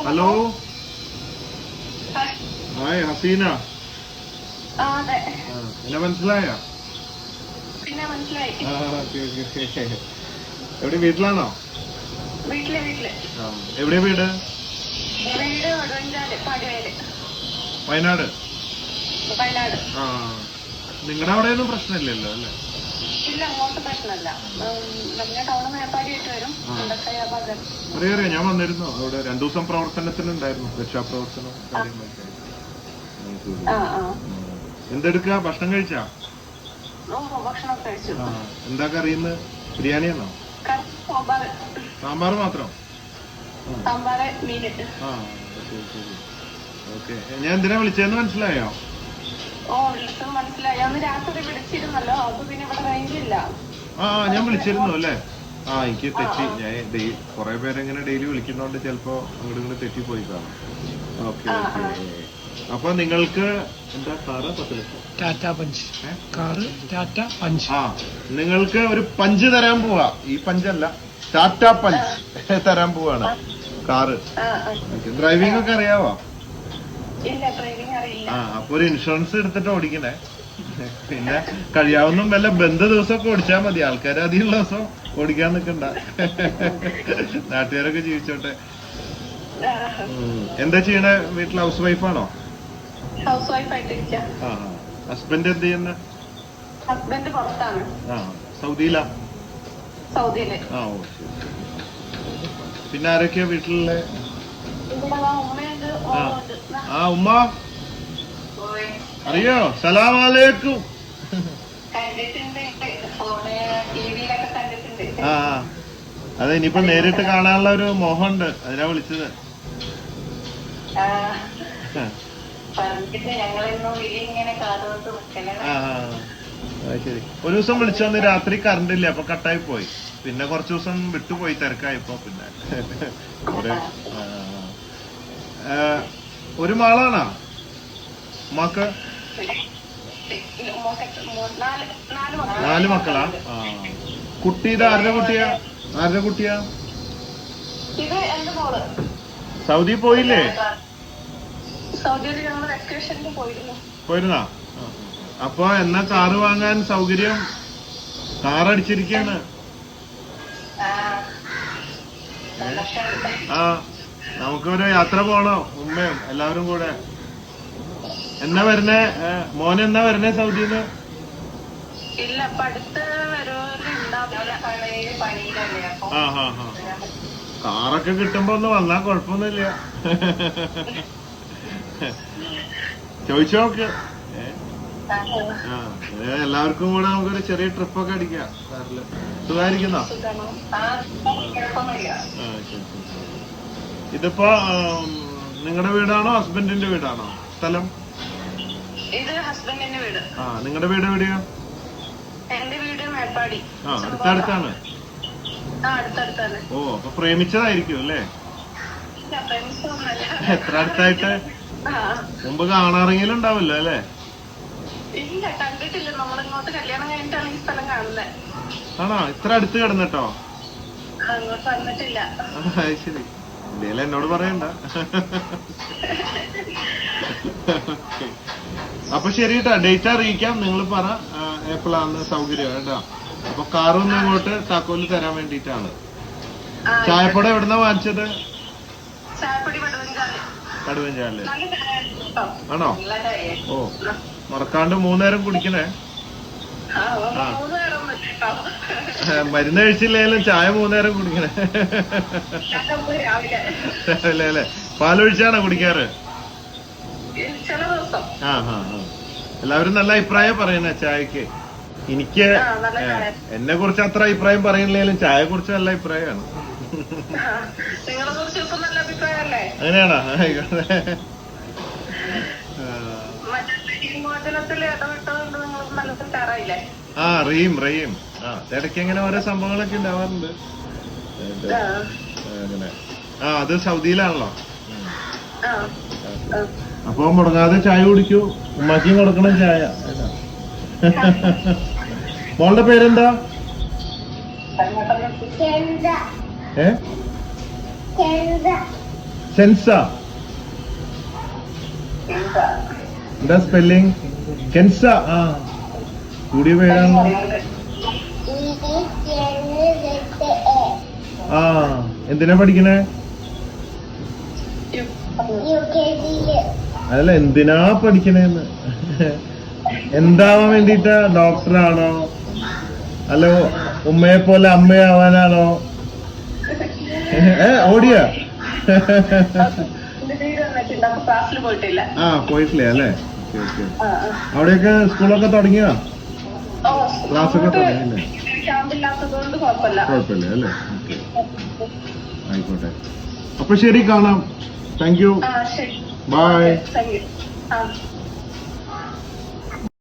Hello hi Hasina. എന്നെ മനസ്സിലായോ? എവിടെ വീട്ടിലാണോ? എവിടെയാ വീട്? വയനാട്. ആ നിങ്ങളുടെ അവിടെ ഒന്നും പ്രശ്നമില്ലല്ലോ അല്ലേ? അറിയാം, ഞാൻ വന്നിരുന്നു അവിടെ 2 ദിവസം പ്രവർത്തനത്തിനുണ്ടായിരുന്നു, രക്ഷാപ്രവർത്തനം കാര്യങ്ങളൊക്കെ. എന്തെടുക്ക? ഭക്ഷണം കഴിച്ചാ? എന്താ കറിയുന്നത്? ബിരിയാണിയാണോ? സാമ്പാർ മാത്രം? ആ ഓക്കെ. ഞാൻ എന്തിനാ വിളിച്ചതെന്ന് മനസ്സിലായോ? ഞാൻ വിളിച്ചിരുന്നു അല്ലേ? എനിക്ക് തെറ്റി. ഞാൻ കൊറേ പേരെങ്ങനെ ഡെയിലി വിളിക്കുന്നോണ്ട് ചിലപ്പോ അങ്ങോട്ട് ഇങ്ങോട്ട് തെറ്റിപ്പോയി കാണും. Okay okay. അപ്പൊ നിങ്ങൾക്ക് എന്താ കാറ്? 10 ലക്ഷം Tata Punch car, Tata Punch. നിങ്ങൾക്ക് ഒരു പഞ്ച് തരാൻ പോവാ. ഈ പഞ്ചല്ല, ടാറ്റ പഞ്ച് തരാൻ പോവാണ്. കാറ്. ഡ്രൈവിംഗ് ഒക്കെ അറിയാവോ? അപ്പൊ ഒരു ഇൻഷുറൻസ് എടുത്തിട്ട് ഓടിക്കണേ. പിന്നെ കഴിയാവുന്ന വല്ല ബന്ധ ദിവസമൊക്കെ ഓടിച്ചാൽ മതി. ആൾക്കാർ അധികമുള്ള ദിവസം ഓടിക്കാൻ നിക്കണ്ട. നാട്ടുകാരൊക്കെ ജീവിച്ചോട്ടെ. എന്താ ചെയ്യണേ? വീട്ടിൽ ഹൗസ് വൈഫാണോ? ഹസ്ബൻഡ് എന്ത് ചെയ്യുന്ന? സൗദിയിലാ? ഓ ശരി. പിന്നെ ആരൊക്കെയാ വീട്ടിലുള്ള? ഉമ്മ അറിയോ? സലാമലൈക്കും. അതെ, ഇനിയിപ്പോ നേരിട്ട് കാണാനുള്ള ഒരു മോഹമുണ്ട്, അതിനാ വിളിച്ചത്. ശരി. ഒരു ദിവസം വിളിച്ചു വന്ന് രാത്രി കറണ്ട് ഇല്ല, അപ്പൊ കട്ടായി പോയി. പിന്നെ കുറച്ചു ദിവസം വിട്ടുപോയി, തിരക്കായപ്പോ. പിന്നെ ഒരു മാളാണോ ഉമ്മാക്ക്? 4 മക്കളാ? കുട്ടി ഇത് ആരുടെ കുട്ടിയാ? സൗദി പോയില്ലേ? പോയിരുന്നാ? അപ്പൊ എന്നാ കാറ് വാങ്ങാൻ സൗകര്യം? കാറടിച്ചിരിക്കാണ്. നമുക്കൊരു യാത്ര പോണോ ഉമ്മയും എല്ലാവരും കൂടെ? എന്നാ വരണേ? മോനെ എന്നാ വരണേ സൗദിന്ന്? കാറൊക്കെ കിട്ടുമ്പോ ഒന്ന് വന്നാ കൊഴപ്പൊന്നുമില്ല. ചോദിച്ചു നോക്ക്. എല്ലാവർക്കും കൂടെ നമുക്കൊരു ചെറിയ ട്രിപ്പൊക്കെ അടിക്കാം കാറില്. സുഖായിരിക്കുന്നോ? ഇതിപ്പോ നിങ്ങളുടെ വീടാണോ ഹസ്ബൻഡിന്റെ വീടാണോ സ്ഥലം? നിങ്ങളുടെ വീട് എവിടെയാ? അടുത്തടുത്താണ്. ഓ, അപ്പൊ പ്രേമിച്ചതായിരിക്കും അല്ലേ? എത്ര അടുത്തായിട്ട്? മുമ്പ് കാണാറെങ്കിലും ഉണ്ടാവില്ല അല്ലേ? ആണോ? ഇത്ര അടുത്ത് കിടന്നിട്ടോ? ശരി. എന്തെങ്കിലും എന്നോട് പറയണ്ട. അപ്പൊ ശരി കേട്ടാ, ഡേറ്റ് അറിയിക്കാം. നിങ്ങൾ പറ എപ്പോഴാണ് സൗകര്യം കേട്ടാ. അപ്പൊ കാറൊന്നും ഇങ്ങോട്ട് താക്കോല് തരാൻ വേണ്ടിട്ടാണ്. ചായപ്പൊടി എവിടുന്നാ വാങ്ങിച്ചത്? കടുവഞ്ചാല് ആണോ? ഓ, മറക്കാണ്ട് 3 നേരം കുടിക്കണേ. മരുന്ന് കഴിച്ചില്ലേലും ചായ 3 നേരം കുടിക്കണേ. രാവിലെ അല്ലേ? പാലൊഴിച്ചാണോ കുടിക്കാറ്? എല്ലാവരും നല്ല അഭിപ്രായം പറയുന്നേ ചായക്ക്. എനിക്ക് എന്നെ കുറിച്ച് അത്ര അഭിപ്രായം പറയുന്നില്ലേലും ചായയെ കുറിച്ച് നല്ല അഭിപ്രായമാണ്. അങ്ങനെയാണോ? റഹീം ഇടയ്ക്ക് അങ്ങനെ ഓരോ സംഭവങ്ങളൊക്കെ ഉണ്ടാവാറുണ്ട്. അങ്ങനെ. അത് സൗദിയിലാണല്ലോ. അപ്പൊ മുടങ്ങാതെ ചായ കുടിക്കൂ. ഉമ്മാക്കിയും കൊടുക്കണം ചായ. മോളുടെ പേരെന്താ? സെൻസ. എന്താ സ്പെല്ലിംഗ്? കെൻസ. ആ, കൂടിയ പേരാണോ? ആ, എന്തിനാ പഠിക്കണേ? അതല്ല, എന്തിനാ പഠിക്കണേന്ന്. എന്താവാൻ വേണ്ടിട്ടാ? ഡോക്ടറാണോ, അല്ലോ ഉമ്മയെ പോലെ അമ്മയാവാനാണോ? ഓടിയ? ആ, പോയിട്ടില്ല അല്ലേ? അവിടെയൊക്കെ സ്കൂളൊക്കെ തുടങ്ങിയോ? ക്ലാസ്സൊക്കെ തുടങ്ങിയില്ലേ? കുഴപ്പമില്ല അല്ലേ? ആയിക്കോട്ടെ. അപ്പൊ ശരി, കാണാം. Thank you. ബൈ.